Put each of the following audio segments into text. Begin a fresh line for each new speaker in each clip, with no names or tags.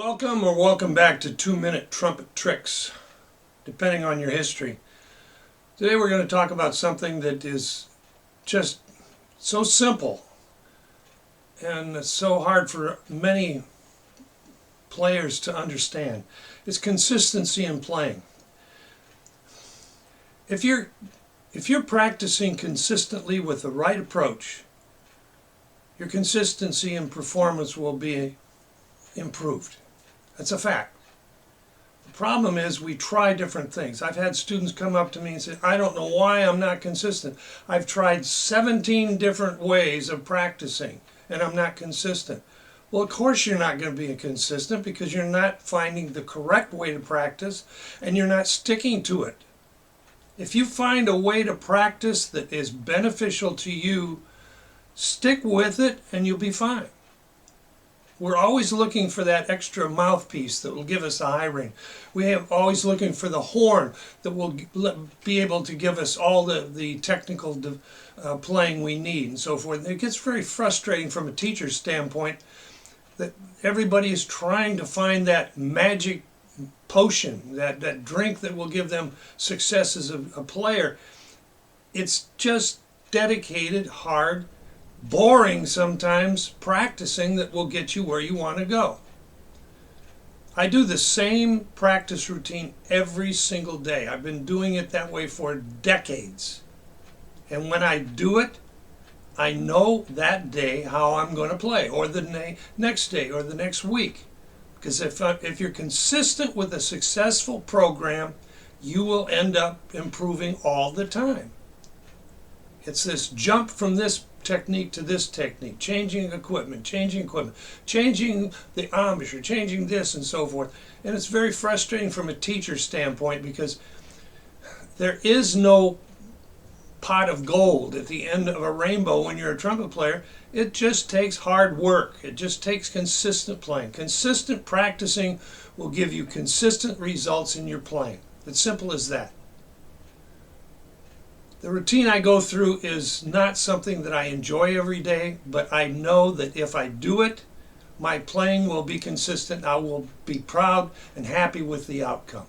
Welcome back to 2-Minute Trumpet Tricks, depending on your history. Today we're going to talk about something that is just so simple and it's so hard for many players to understand. It's consistency in playing. If you're practicing consistently with the right approach, your consistency and performance will be improved. That's a fact. The problem is we try different things. I've had students come up to me and say, I don't know why I'm not consistent. I've tried 17 different ways of practicing and I'm not consistent. Well, of course you're not going to be consistent because you're not finding the correct way to practice and you're not sticking to it. If you find a way to practice that is beneficial to you, stick with it and you'll be fine. We're always looking for that extra mouthpiece that will give us a high ring. We are always looking for the horn that will be able to give us all the technical playing we need and so forth. It gets very frustrating from a teacher's standpoint that everybody is trying to find that magic potion, that drink that will give them success as a player. It's just dedicated, hard, boring sometimes practicing that will get you where you want to go. I do the same practice routine every single day. I've been doing it that way for decades. And when I do it, I know that day how I'm going to play, or the next day, or the next week. Because if you're consistent with a successful program, you will end up improving all the time. It's this jump from this technique to this technique, changing equipment, changing the embouchure, changing this and so forth. And it's very frustrating from a teacher's standpoint because there is no pot of gold at the end of a rainbow when you're a trumpet player. It just takes hard work. It just takes consistent playing. Consistent practicing will give you consistent results in your playing. It's simple as that. The routine I go through is not something that I enjoy every day, but I know that if I do it, my playing will be consistent. I will be proud and happy with the outcome.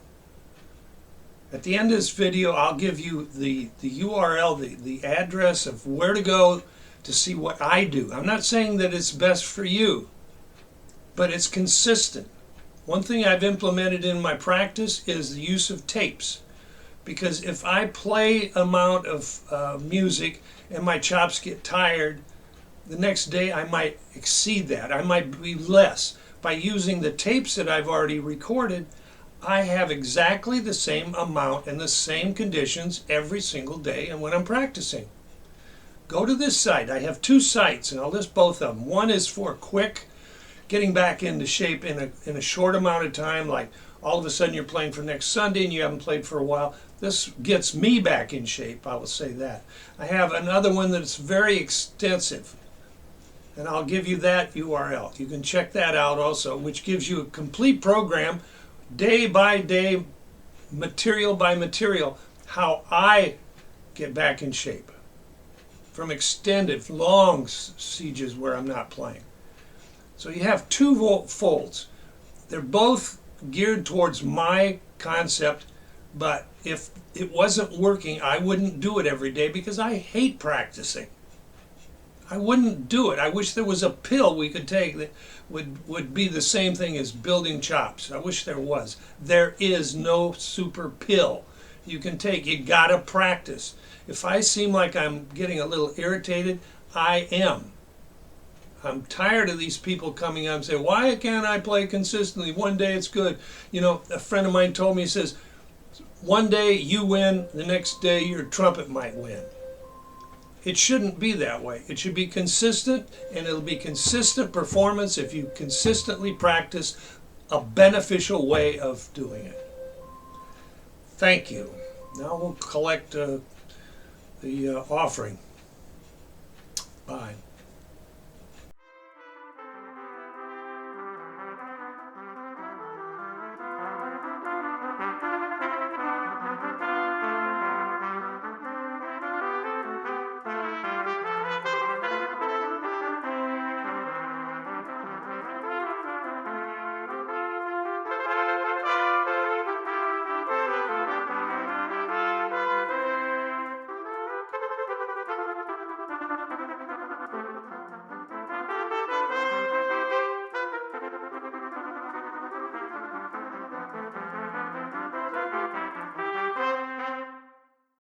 At the end of this video, I'll give you the URL, the address of where to go to see what I do. I'm not saying that it's best for you, but it's consistent. One thing I've implemented in my practice is the use of tapes. Because if I play an amount of music and my chops get tired, the next day I might exceed that. I might be less. By using the tapes that I've already recorded, I have exactly the same amount and the same conditions every single day and when I'm practicing. Go to this site. I have two sites and I'll list both of them. One is for quick getting back into shape in a short amount of time, like all of a sudden you're playing for next Sunday and you haven't played for a while. This gets me back in shape, I will say that. I have another one that's very extensive, and I'll give you that URL. You can check that out also, which gives you a complete program, day by day, material by material, how I get back in shape from extended, long sieges where I'm not playing. So you have two folds. They're both geared towards my concept, but if it wasn't working, I wouldn't do it every day because I hate practicing. I wouldn't do it. I wish there was a pill we could take that would be the same thing as building chops. I wish there was. There is no super pill you can take. You gotta practice. If I seem like I'm getting a little irritated, I am. I'm tired of these people coming up and saying, why can't I play consistently? One day it's good. You know, a friend of mine told me, he says, one day you win, the next day your trumpet might win. It shouldn't be that way. It should be consistent, and it'll be consistent performance if you consistently practice a beneficial way of doing it. Thank you. Now we'll collect the offering. Bye.